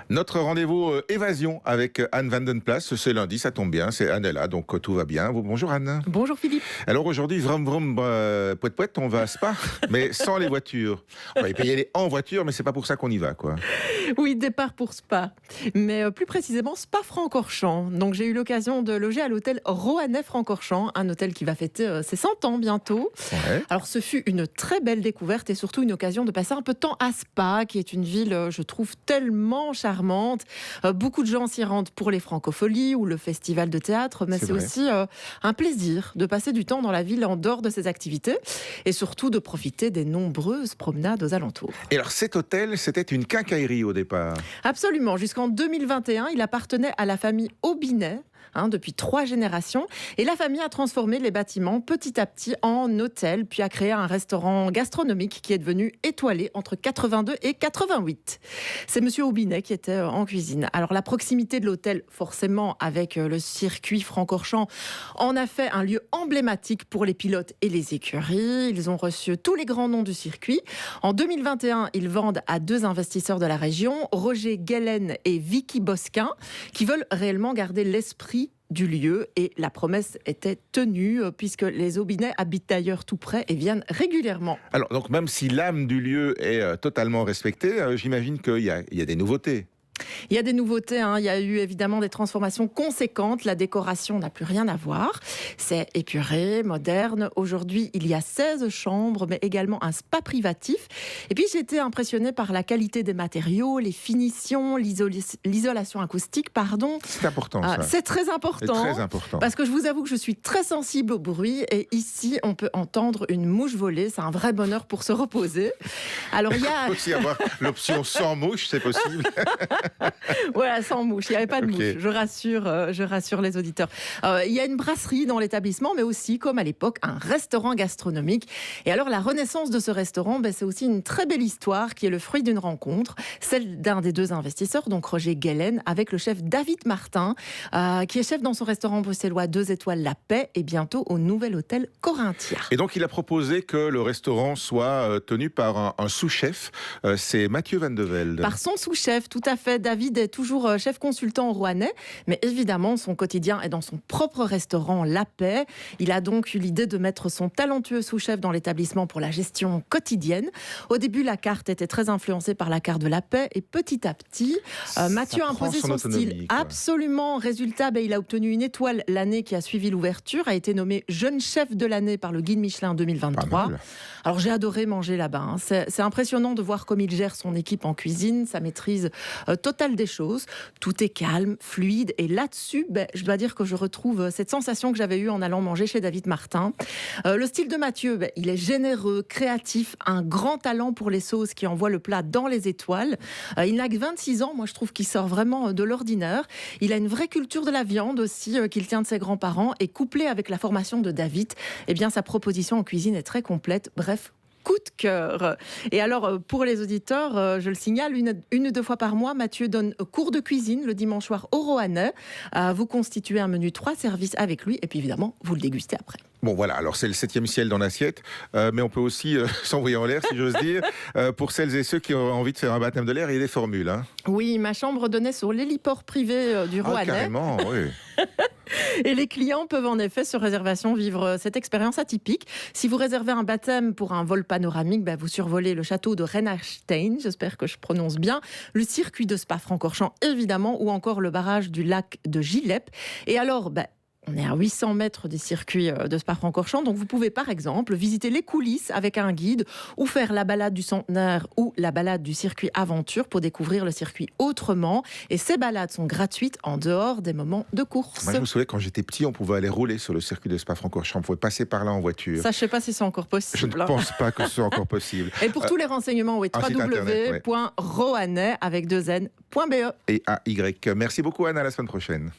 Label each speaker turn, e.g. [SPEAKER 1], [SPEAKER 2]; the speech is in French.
[SPEAKER 1] Notre rendez-vous évasion avec Anne van den Plas, c'est lundi, ça tombe bien, c'est Anne est là, donc tout va bien. Bonjour Anne.
[SPEAKER 2] Bonjour Philippe.
[SPEAKER 1] Alors aujourd'hui, vroom vroom, poète poète, on va à Spa, mais sans les voitures. On va y payer en voiture, mais c'est pas pour ça qu'on y va, quoi.
[SPEAKER 2] Oui, départ pour Spa, mais plus précisément Spa-Francorchamps. Donc j'ai eu l'occasion de loger à l'hôtel Roannais-Francorchamps, un hôtel qui va fêter ses 100 ans bientôt.
[SPEAKER 1] Ouais.
[SPEAKER 2] Alors ce fut une très belle découverte et surtout une occasion de passer un peu de temps à Spa, qui est une ville, je trouve, tellement charmante. Beaucoup de gens s'y rendent pour les francopholies ou le festival de théâtre, mais c'est aussi un plaisir de passer du temps dans la ville en dehors de ses activités et surtout de profiter des nombreuses promenades aux alentours.
[SPEAKER 1] Et alors cet hôtel, c'était une quincaillerie au départ.
[SPEAKER 2] Absolument, jusqu'en 2021, il appartenait à la famille Aubinet. Depuis 3 générations. Et la famille a transformé les bâtiments petit à petit en hôtel, puis a créé un restaurant gastronomique qui est devenu étoilé entre 82 et 88. C'est monsieur Aubinet qui était en cuisine. Alors la proximité de l'hôtel, forcément avec le circuit Francorchamps, en a fait un lieu emblématique pour les pilotes et les écuries. Ils ont reçu tous les grands noms du circuit. En 2021, ils vendent à 2 investisseurs de la région, Roger Guellen et Vicky Bosquin, qui veulent réellement garder l'esprit du lieu, et la promesse était tenue puisque les Aubinet habitent d'ailleurs tout près et viennent régulièrement.
[SPEAKER 1] Alors donc même si l'âme du lieu est totalement respectée, j'imagine qu'il y a des nouveautés.
[SPEAKER 2] Il y a des nouveautés, il y a eu évidemment des transformations conséquentes. La décoration n'a plus rien à voir. C'est épuré, moderne. Aujourd'hui, il y a 16 chambres, mais également un spa privatif. Et puis, j'ai été impressionnée par la qualité des matériaux, les finitions, l'isolation acoustique, pardon.
[SPEAKER 1] C'est important, ça.
[SPEAKER 2] C'est très important.
[SPEAKER 1] C'est très important.
[SPEAKER 2] Parce que je vous avoue que je suis très sensible au bruit. Et ici, on peut entendre une mouche voler. C'est un vrai bonheur pour se reposer. Alors, il y a...
[SPEAKER 1] Il peut aussi avoir l'option sans mouche, c'est possible.
[SPEAKER 2] Voilà, sans mouche, il n'y avait pas de mouche, je rassure les auditeurs. Il y a une brasserie dans l'établissement, mais aussi, comme à l'époque, un restaurant gastronomique. Et alors, la renaissance de ce restaurant, c'est aussi une très belle histoire qui est le fruit d'une rencontre, celle d'un des 2 investisseurs, donc Roger Guellen, avec le chef David Martin, qui est chef dans son restaurant bruxellois 2 étoiles La Paix et bientôt au nouvel hôtel Corinthia.
[SPEAKER 1] Et donc, il a proposé que le restaurant soit tenu par un sous-chef, c'est Mathieu Van de Velde.
[SPEAKER 2] Par son sous-chef, tout à fait. David est toujours chef consultant au Roannais, mais évidemment, son quotidien est dans son propre restaurant La Paix. Il a donc eu l'idée de mettre son talentueux sous-chef dans l'établissement pour la gestion quotidienne. Au début, la carte était très influencée par la carte de La Paix et petit à petit, Mathieu a imposé son style. Quoi. Absolument. Résultat, il a obtenu une étoile l'année qui a suivi l'ouverture, a été nommé jeune chef de l'année par le guide Michelin 2023. Alors j'ai adoré manger là-bas. C'est impressionnant de voir comme il gère son équipe en cuisine, sa maîtrise totale des choses. Tout est calme, fluide. Et là-dessus, je dois dire que je retrouve cette sensation que j'avais eue en allant manger chez David Martin. Le style de Mathieu, il est généreux, créatif, un grand talent pour les sauces qui envoient le plat dans les étoiles. Il n'a que 26 ans. Moi, je trouve qu'il sort vraiment de l'ordinaire. Il a une vraie culture de la viande aussi, qu'il tient de ses grands-parents. Et couplé avec la formation de David, sa proposition en cuisine est très complète. Bref, coup de cœur. Et alors, pour les auditeurs, je le signale, une ou 2 fois par mois, Mathieu donne cours de cuisine le dimanche soir au Roannais. Vous constituez un menu 3 services avec lui et puis évidemment, vous le dégustez après.
[SPEAKER 1] Bon voilà, alors c'est le 7e ciel dans l'assiette, mais on peut aussi s'envoyer en l'air, si j'ose dire. Pour celles et ceux qui ont envie de faire un baptême de l'air, il y a des formules.
[SPEAKER 2] Oui, ma chambre donnait sur l'héliport privé du Roannais.
[SPEAKER 1] Carrément, oui.
[SPEAKER 2] Et les clients peuvent en effet sur réservation vivre cette expérience atypique. Si vous réservez un baptême pour un vol panoramique, vous survolez le château de Reinhardstein, j'espère que je prononce bien, le circuit de Spa-Francorchamps évidemment, ou encore le barrage du lac de Gilep. Et alors, on est à 800 mètres des circuits de Spa-Francorchamps, donc vous pouvez par exemple visiter les coulisses avec un guide ou faire la balade du centenaire ou la balade du circuit aventure pour découvrir le circuit autrement. Et ces balades sont gratuites en dehors des moments de course.
[SPEAKER 1] Moi, je me souviens quand j'étais petit, on pouvait aller rouler sur le circuit de Spa-Francorchamps, on pouvait passer par là en voiture.
[SPEAKER 2] Ça, je ne sais pas si c'est encore possible.
[SPEAKER 1] Je ne pense pas que ce soit encore possible.
[SPEAKER 2] Et pour tous les renseignements, www.roannais avec 2n.be.
[SPEAKER 1] Et AY. Merci beaucoup Anne, à la semaine prochaine.